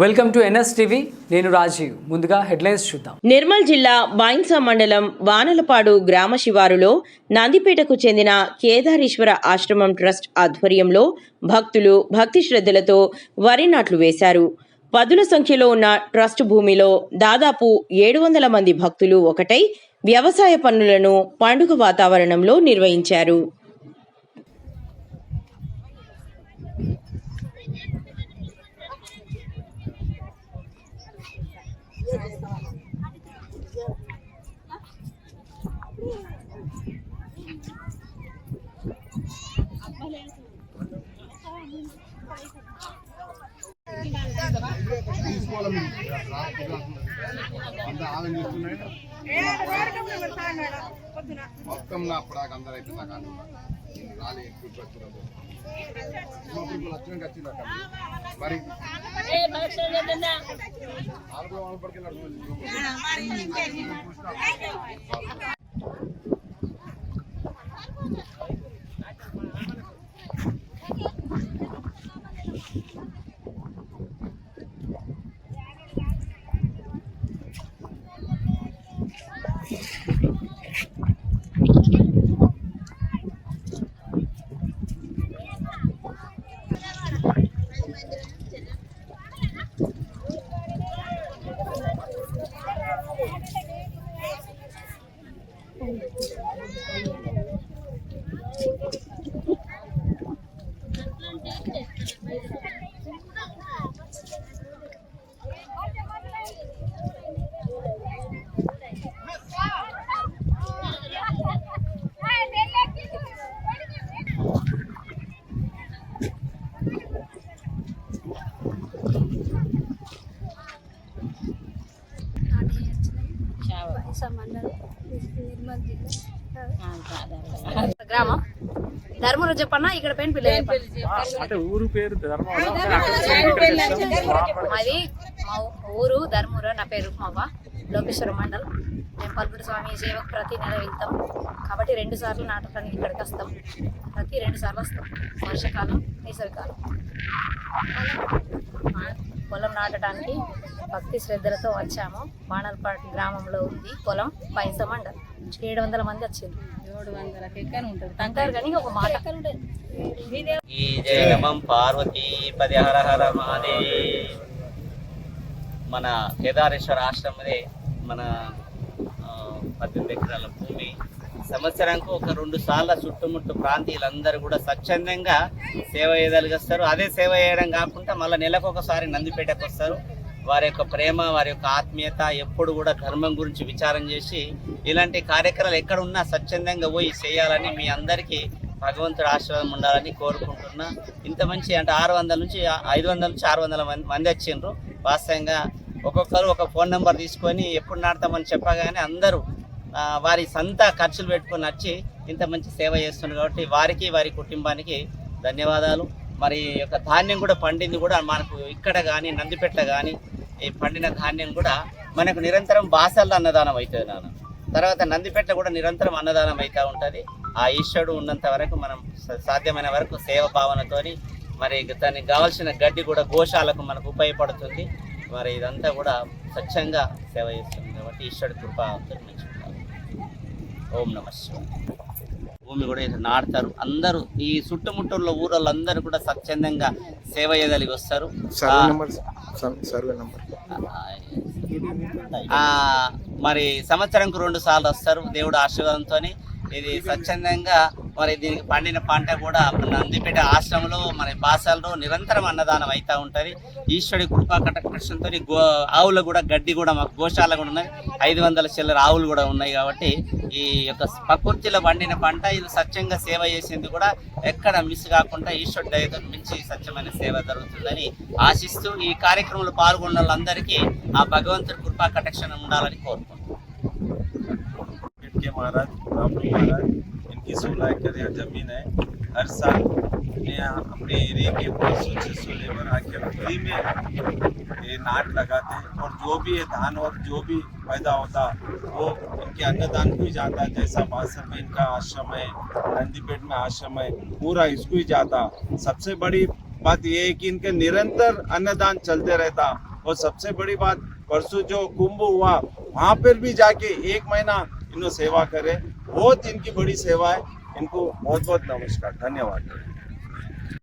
Welcome to NSTV. నేను రాజీవ్. ముందుగా headlines చూద్దాం. నిర్మల్ జిల్లా బాయిన్సా మండలం వానలపాడు గ్రామ శివారులో నందిపేటకు చెందిన కేదారేశ్వర ఆశ్రమం ట్రస్ట్ ఆధ్వర్యంలో భక్తులు భక్తి శ్రద్ధలతో వరి నాట్లు వేశారు. పదుల సంఖ్యలో ఉన్న ట్రస్ట్ భూమిలో దాదాపు 700 మంది భక్తులు ఒకటై వ్యవసాయ పనులను పండుగ వాతావరణంలో నిర్వహించారు. మొత్తం నా అప్పటిదాకా అందరూ అయితే నాకు రాలే లక్షణంగా వచ్చింది అక్కడ మరి గ్రామం ధర్మవరం చెప్పన్నా. ఇక్కడ పెయిన్ పిల్ల అంటే ఊరు పేరు అది మా ఊరు ధర్మవరం. నా పేరు రుక్మవ్వ, లోకేశ్వర మండల్. మేము పల్పుడు స్వామి సేవకు ప్రతి నెల వెళ్తాం కాబట్టి 2 సార్లు నాటకానికి ఇక్కడికి వస్తాం. ప్రతి 2 సార్లు వస్తాం, వర్షాకాలం వేసవికాలం. పొలం నాటడానికి భక్తి శ్రద్ధలతో వచ్చాము. వానలపాటి గ్రామంలో ఉంది పొలం. బాయిన్సా మండల్ 700 మంది వచ్చింది. 700 ఎక్కడ ఉంటుంది అంటారు కానీ ఒక మాట ఈ జయగమం పార్వతీ పది హర హర మహాదేవ్. మన కేదారేశ్వర ఆశ్రమదే మన 18 ఎకరాల భూమి. సంవత్సరానికి ఒక 2 సార్లు చుట్టుముట్టు ప్రాంతీయులందరూ కూడా స్వచ్ఛందంగా సేవ చేయగలిగిస్తారు. అదే సేవ చేయడం కాకుండా మళ్ళీ నెలకు ఒకసారి నందిపేటకు వస్తారు. వారి యొక్క ప్రేమ, వారి యొక్క ఆత్మీయత ఎప్పుడు కూడా ధర్మం గురించి విచారం చేసి ఇలాంటి కార్యక్రమాలు ఎక్కడ ఉన్నా స్వచ్ఛందంగా పోయి చేయాలని మీ అందరికీ భగవంతుడు ఆశీర్వాదం ఉండాలని కోరుకుంటున్నా. ఇంత మంచి అంటే 500 నుంచి 600 మంది వచ్చిండ్రు. వాస్తవంగా ఒక్కొక్కరు ఒక ఫోన్ నెంబర్ తీసుకొని ఎప్పుడు నాడతామని చెప్పగానే అందరూ వారి సొంత ఖర్చులు పెట్టుకొని వచ్చి ఇంత మంచి సేవ చేస్తున్నారు. కాబట్టి వారికి వారి కుటుంబానికి ధన్యవాదాలు. మరి యొక్క ధాన్యం కూడా పండింది కూడా మనకు ఇక్కడ కానీ నందిపేటలో కానీ ఈ పండిన ధాన్యం కూడా మనకు నిరంతరం బాసల్లో అన్నదానం అవుతుంది నాన్న. తర్వాత నందిపేటలో కూడా నిరంతరం అన్నదానం అవుతూ ఉంటుంది. ఆ ఈశ్వరుడు ఉన్నంత వరకు మనం సాధ్యమైన వరకు సేవ భావనతోని మరి దానికి కావాల్సిన గడ్డి కూడా గోశాలకు మనకు ఉపయోగపడుతుంది. మరి ఇదంతా కూడా స్వచ్ఛంగా సేవ చేస్తుంది కాబట్టి ఈశ్వరుడు కృప మంచి. ఓం నమః శివాయ. భూమి కూడా నాటుతారు అందరూ. ఈ చుట్టుముట్టూరులో ఊరోళ్ళందరూ కూడా స్వచ్ఛందంగా సేవ చేయగలిగి వస్తారు. మరి సంవత్సరంకు 2 సార్లు వస్తారు దేవుడు ఆశీర్వాదంతో. ఇది స్వచ్ఛందంగా మరి దీనికి పండిన పంట కూడా నందిపేట ఆశ్రమంలో మన బాసల్లో నిరంతరం అన్నదానం అవుతూ ఉంటుంది. ఈశ్వరుడి కృపా కటాక్షంతో ఆవులు కూడా గడ్డి కూడా మాకు గోశాల కూడా ఉన్నాయి. 500 చిల్లర ఆవులు కూడా ఉన్నాయి. కాబట్టి ఈ యొక్క ప్రకృతిలో పండిన పంట ఇది స్వచ్ఛంగా సేవ చేసింది కూడా ఎక్కడ మిస్ కాకుండా ఈశ్వరుడి దయతో మించి స్వచ్ఛమైన సేవ జరుగుతుందని ఆశిస్తూ ఈ కార్యక్రమంలో పాల్గొన్న వాళ్ళందరికీ ఆ భగవంతుడి కృపా కటాక్షం ఉండాలని కోరుకుంటున్నాను. महाराज रामू महाराज इनकी 16 एकड़ जमीन है। हर साल अपने एरिया के 500-600 लेबर आके फ्री में ये नाट लगाते हैं और जो भी ये धान और जो भी पैदा होता वो इनके अन्नदान को ही जाता है। जैसा बासर में इनका आश्रम है, नंदीपेट में आश्रम है, पूरा इसको ही जाता। सबसे बड़ी बात ये है कि इनके निरंतर अन्नदान चलते रहता। और सबसे बड़ी बात, परसों जो कुंभ हुआ वहाँ पर भी जाके 1 महीना इन्होंने सेवा करे। बहुत इनकी बड़ी सेवा है। इनको बहुत बहुत नमस्कार, धन्यवाद।